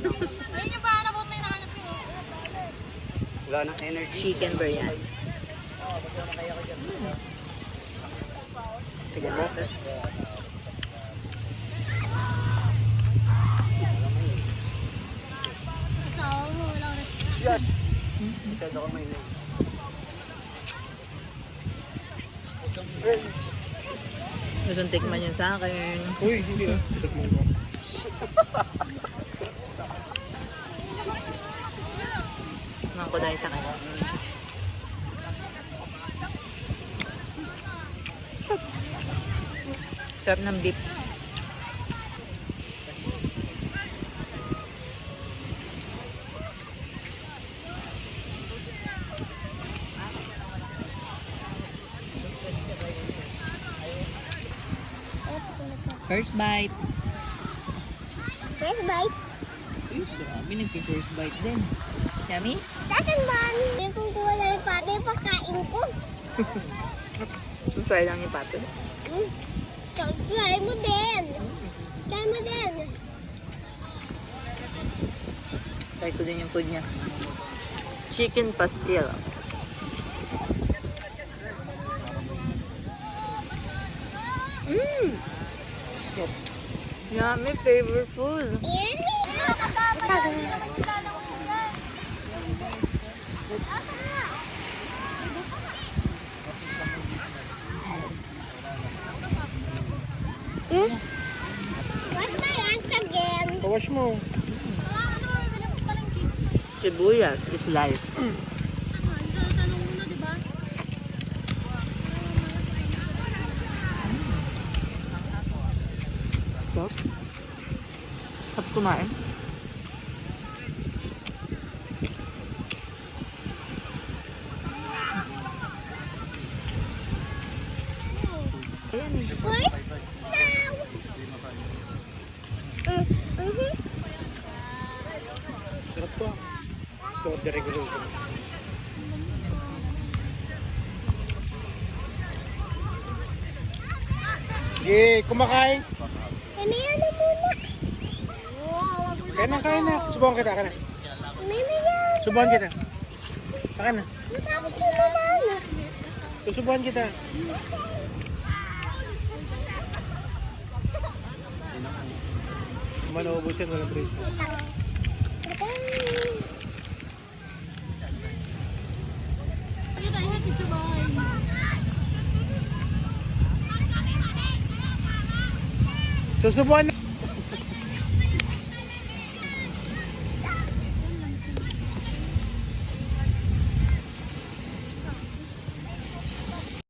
Ayun yung parang na may nahanap ko. Wala nang energy. Chicken biryani. Tignan mo. Asawa mo, wala ko na. Yes! Masyado ko may name. Gusto tikman yun sa akin. Uy, hindi ah. Tikman mo. Mga ko dahil sa akin. Sarap ng beef. First bite. First bite. Uy, grabe. Nagpi-first bite din. Yummy? Second one. Hindi ko kuha lang yung pati, pagkain ko. Try lang yung pato. Try mo din. Try mo din. Try ko din yung food niya. Chicken pastil. Mmm! Yummy, flavorful. What's my answer again? Kawash mo. Sibuyas is life. Tanong mo na, di ba? Sarap. Sarap kumain. Ayan eh. Wait now. Sarap to ah. Ito, the regular. Sige, kumakain. May ano muna. Kain na. Subukan kita, kain na. May yan. Subukan kita. Kain na. Matapos ko naman. Susubukan kita. Manaubos yan, walang brace. Susubukan na.